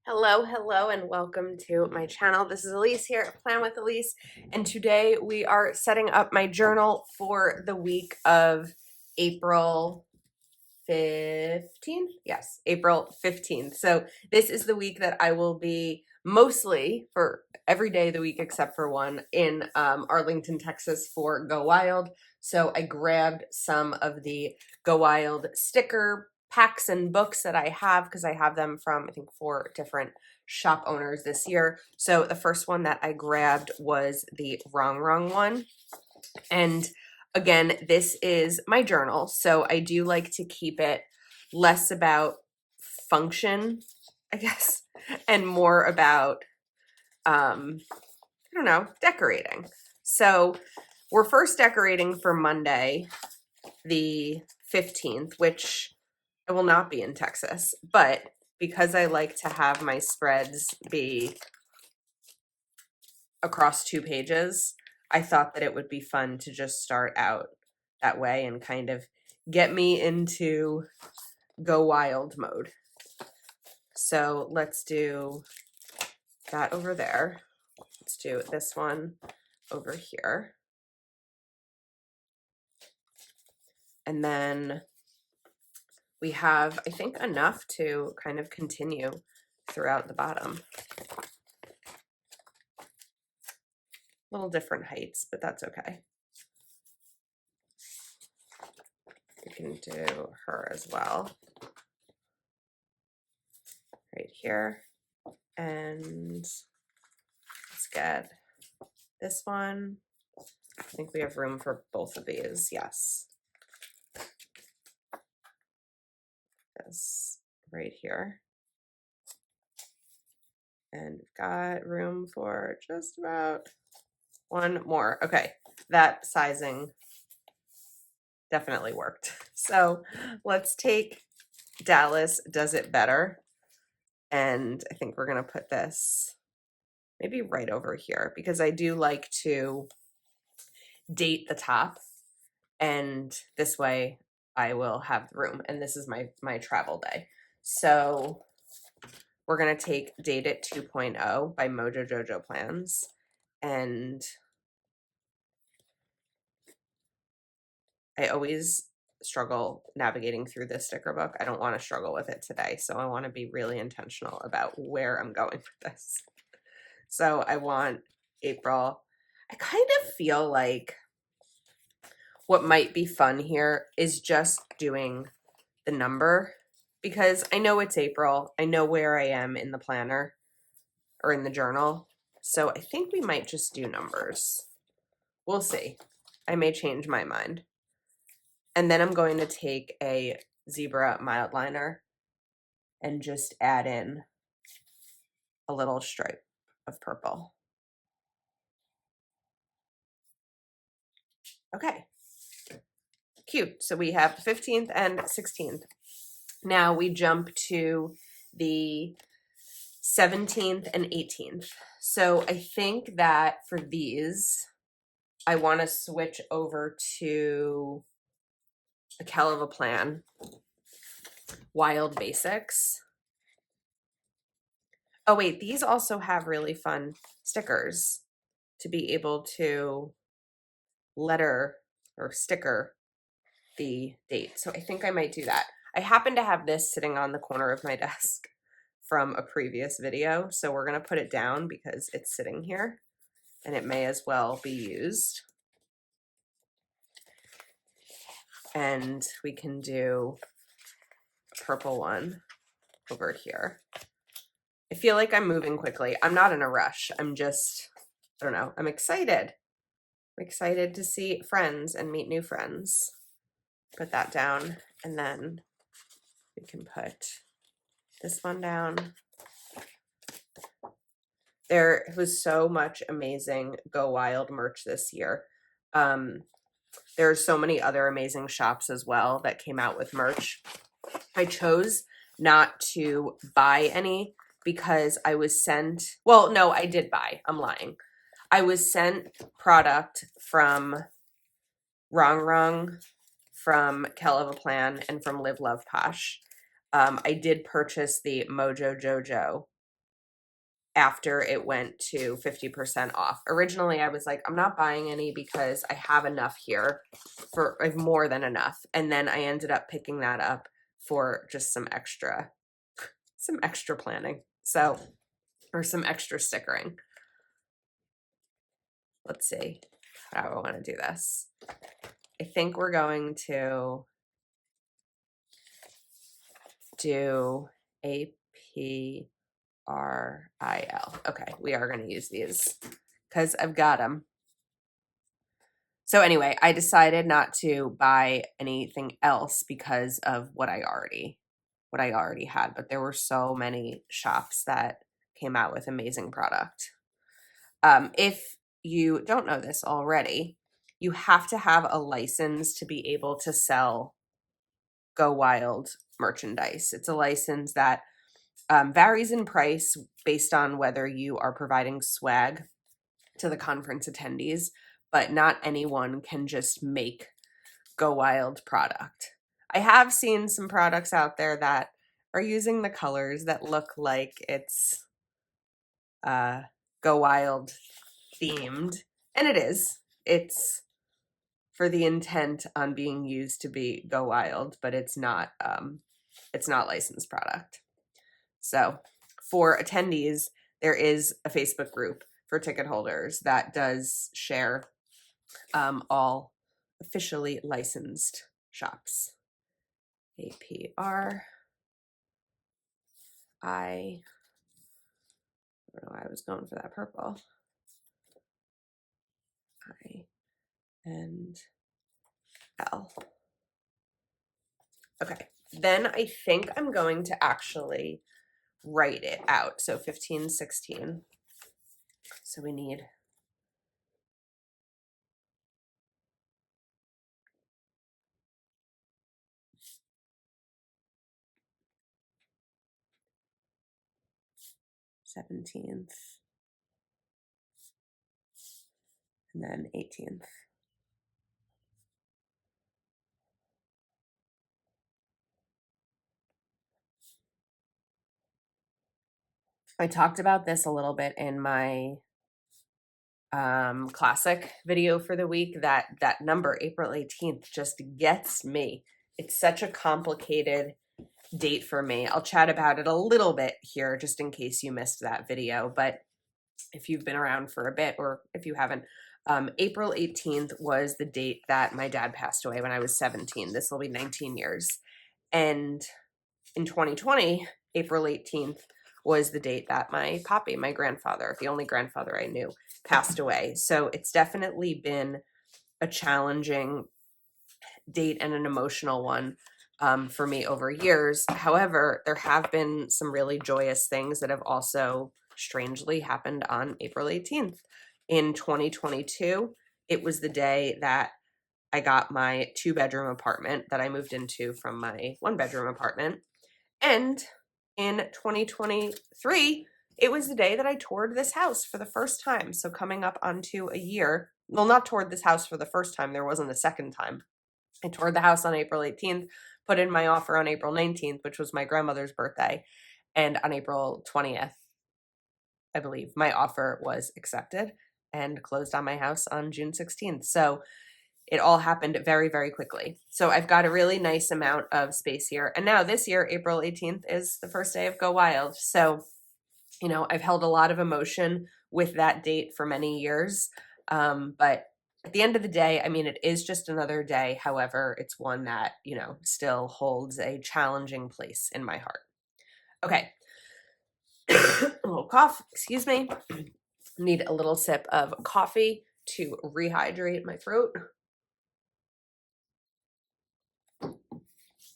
Hello, and welcome to my channel. This is Elise here at Plan with Elise, and today we are setting up my journal for the week of April 15th. Yes, April 15th. So this is the week that I will be mostly for every day of the week except for one in Arlington, Texas for Go Wild. So I grabbed some of the Go Wild sticker packs and books that I have because I have them from I think 4 different shop owners this year. So the first one that I grabbed was the Wrong Wrong one. And again, this is my journal, so I do like to keep it less about function, I guess, and more about, I don't know, decorating. So we're first decorating for Monday, the 15th, which I will not be in Texas, but because I like to have my spreads be across 2 pages, I thought that it would be fun to just start out that way and kind of get me into Go Wild mode. So let's do that over there. Let's do this one over here. And then we have, I think, enough to kind of continue throughout the bottom. Little different heights, but that's okay. We can do her as well. Right here. And let's get this one. I think we have room for both of these. Yes. This right here. And we've got room for just about one more. Okay, that sizing definitely worked. So let's take Dallas Does It Better. And I think we're going to put this maybe right over here because I do like to date the top. And this way I will have room. And this is my travel day. So we're going to take Date It 2.0 by Mojo Jojo Plans. And I always struggle navigating through this sticker book. I don't want to struggle with it today. So I want to be really intentional about where I'm going with this. So I want April. I kind of feel like what might be fun here is just doing the number because I know it's April. I know where I am in the planner or in the journal. So I think we might just do numbers. We'll see. I may change my mind. And then I'm going to take a zebra mild liner and just add in a little stripe of purple. Okay. Cute. So we have the 15th and 16th. Now we jump to the 17th and 18th. So I think that for these, I want to switch over to a Hell of a Plan Wild Basics. Oh wait, these also have really fun stickers to be able to letter or sticker the date. So I think I might do that. I happen to have this sitting on the corner of my desk from a previous video. So we're going to put it down because it's sitting here and it may as well be used. And we can do a purple one over here. I feel like I'm moving quickly. I'm not in a rush. I'm just, I don't know. I'm excited. I'm excited to see friends and meet new friends. Put that down and then we can put this one down. There was so much amazing Go Wild merch this year. There are so many other amazing shops as well that came out with merch. I chose not to buy any because I was sent, well, no, I did buy. I'm lying. I was sent product from Wrong Wrong, from Hell of a Plan, and from Live Love Posh. I did purchase the Mojo Jojo after it went to 50% off. Originally, I was like, I'm not buying any because I have enough here for I have more than enough. And then I ended up picking that up for just some extra planning. So, or some extra stickering. Let's see how I want to do this. I think we're going to do APRIL. Okay, we are going to use these because I've got them. So anyway, I decided not to buy anything else because of what I already had, but there were so many shops that came out with amazing product. If you don't know this already, you have to have a license to be able to sell Go Wild merchandise. It's a license that varies in price based on whether you are providing swag to the conference attendees, but not anyone can just make Go Wild product. I have seen some products out there that are using the colors that look like it's Go Wild themed, and it is. It's for the intent on being used to be Go Wild, but it's not licensed product. So for attendees, there is a Facebook group for ticket holders that does share all officially licensed shops. APR. I don't know why I was going for that purple. INL. Okay, then I think I'm going to actually write it out. So 15, 16. So we need $17th and then 18th. I talked about this a little bit in my classic video for the week. That number, April 18th, just gets me. It's such a complicated date for me. I'll chat about it a little bit here just in case you missed that video, but if you've been around for a bit or if you haven't, April 18th was the date that my dad passed away when I was 17. This will be 19 years. And in 2020, April 18th was the date that my papi, my grandfather, the only grandfather I knew, passed away. So it's definitely been a challenging date and an emotional one for me over years. However, there have been some really joyous things that have also strangely happened on April 18th. In 2022, it was the day that I got my 2-bedroom apartment that I moved into from my 1-bedroom apartment. And in 2023, it was the day that I toured this house for the first time. So coming up onto a year, well, not toured this house for the first time, there wasn't a second time. I toured the house on April 18th, put in my offer on April 19th, which was my grandmother's birthday. And on April 20th, I believe, my offer was accepted and closed on my house on June 16th. So it all happened very, very quickly. So I've got a really nice amount of space here. And now this year, April 18th, is the first day of Go Wild. So, you know, I've held a lot of emotion with that date for many years. But at the end of the day, I mean, it is just another day. However, it's one that, you know, still holds a challenging place in my heart. Okay. A little cough, excuse me. Need a little sip of coffee to rehydrate my throat.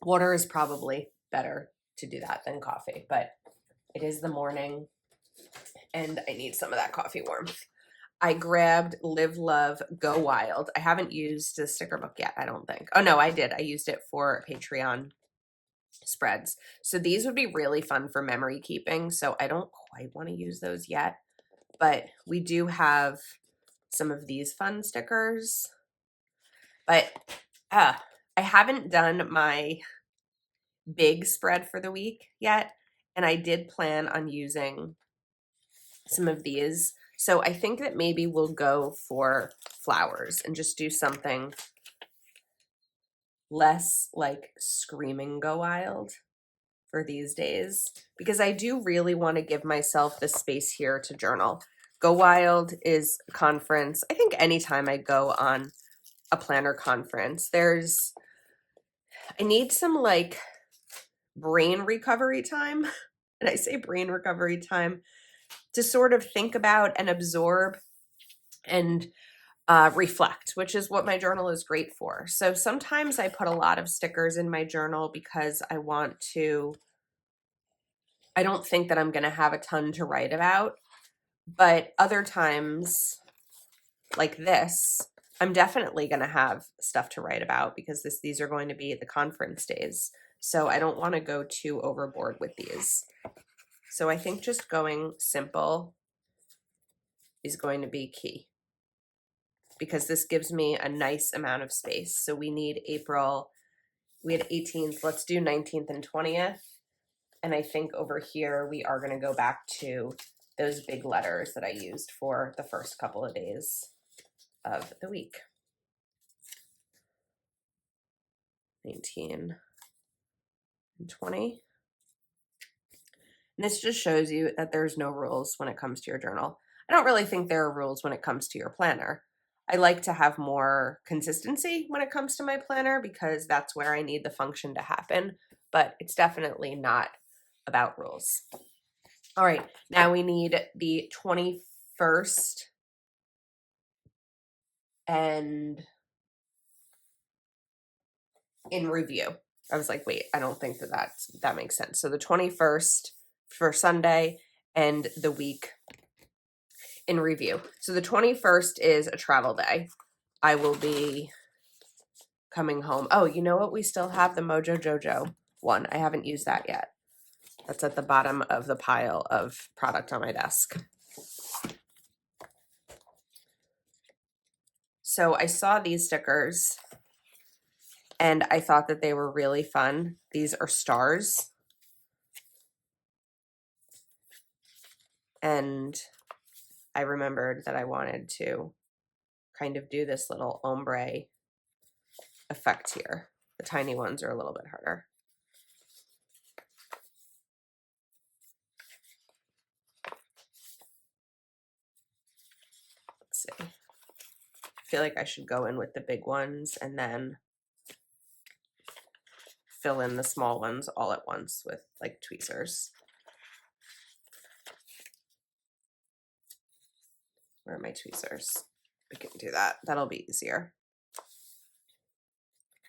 Water is probably better to do that than coffee, but it is the morning and I need some of that coffee warmth. I grabbed Live Love Go Wild. I haven't used the sticker book yet, I don't think. Oh no, I did. I used it for Patreon spreads. So these would be really fun for memory keeping. So I don't quite want to use those yet, but we do have some of these fun stickers. But I haven't done my big spread for the week yet, and I did plan on using some of these. So I think that maybe we'll go for flowers and just do something less like screaming go wild for these days, because I do really want to give myself the space here to journal. Go Wild is a conference. I think anytime I go on a planner conference, I need some like brain recovery time. And I say brain recovery time to sort of think about and absorb and reflect, which is what my journal is great for. So sometimes I put a lot of stickers in my journal because I don't think that I'm going to have a ton to write about. But other times, like this, I'm definitely going to have stuff to write about because these are going to be the conference days. So I don't want to go too overboard with these. So I think just going simple is going to be key, because this gives me a nice amount of space. So we need April, we had 18th, let's do 19th and 20th. And I think over here, we are going to go back to those big letters that I used for the first couple of days of the week. 19 and 20. And this just shows you that there's no rules when it comes to your journal. I don't really think there are rules when it comes to your planner. I like to have more consistency when it comes to my planner because that's where I need the function to happen, but it's definitely not about rules. All right, now we need the 21st and in review. I was like, wait, I don't think that makes sense. So the 21st for Sunday and the week in review. So the 21st is a travel day. I will be coming home. Oh, you know what? We still have the Mojo Jojo one. I haven't used that yet. That's at the bottom of the pile of product on my desk. So I saw these stickers and I thought that they were really fun. These are stars. And I remembered that I wanted to kind of do this little ombre effect here. The tiny ones are a little bit harder. Let's see. I feel like I should go in with the big ones and then fill in the small ones all at once with like tweezers. Where are my tweezers? We can do that. That'll be easier.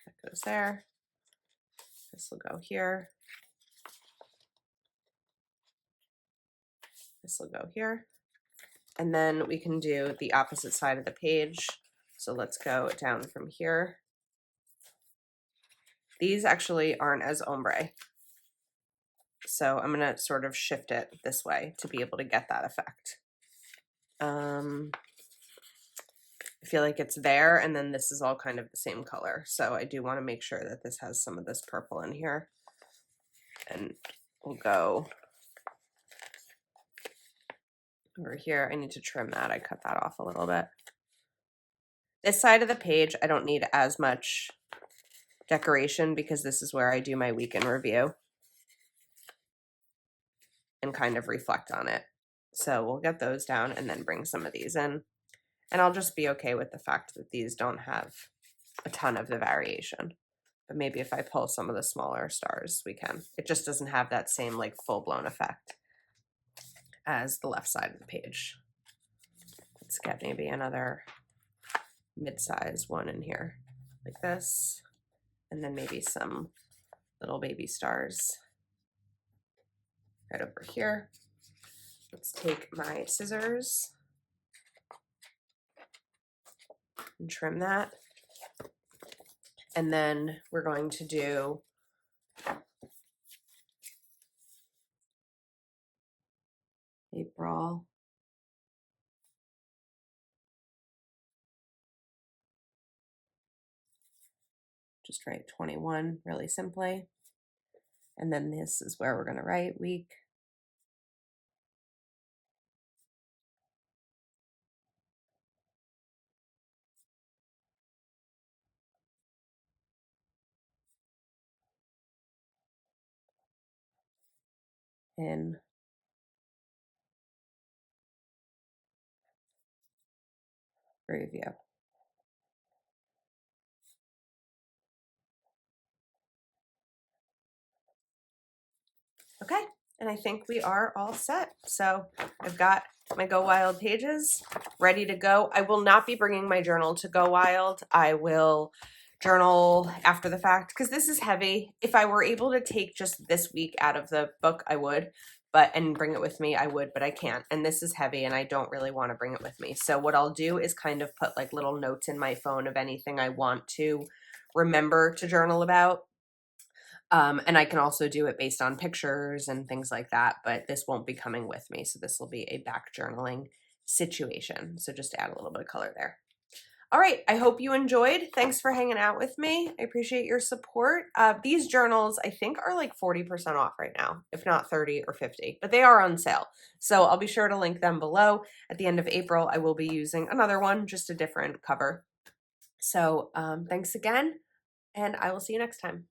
That goes there. This will go here. This will go here. And then we can do the opposite side of the page. So let's go down from here. These actually aren't as ombre. So I'm going to sort of shift it this way to be able to get that effect. I feel like it's there, and then this is all kind of the same color. So I do want to make sure that this has some of this purple in here. And we'll go over here. I need to trim that. I cut that off a little bit. This side of the page, I don't need as much decoration because this is where I do my week in review and kind of reflect on it. So we'll get those down and then bring some of these in. And I'll just be okay with the fact that these don't have a ton of the variation. But maybe if I pull some of the smaller stars, we can. It just doesn't have that same like full-blown effect as the left side of the page. Let's get maybe another mid-size one in here like this. And then maybe some little baby stars right over here. Let's take my scissors and trim that. And then we're going to do April. Just write 21 really simply. And then this is where we're going to write week. in review. Okay, and I think we are all set. So I've got my Go Wild pages ready to go. I will not be bringing my journal to Go Wild. I will journal after the fact because this is heavy. If I were able to take just this week out of the book, I would, and bring it with me, I would, but I can't. And this is heavy and I don't really want to bring it with me. So what I'll do is kind of put like little notes in my phone of anything I want to remember to journal about. And I can also do it based on pictures and things like that, but this won't be coming with me. So this will be a back journaling situation. So just add a little bit of color there. All right, I hope you enjoyed. Thanks for hanging out with me. I appreciate your support. These journals, I think, are like 40% off right now, if not 30 or 50, but they are on sale. So I'll be sure to link them below. At the end of April, I will be using another one, just a different cover. So thanks again, and I will see you next time.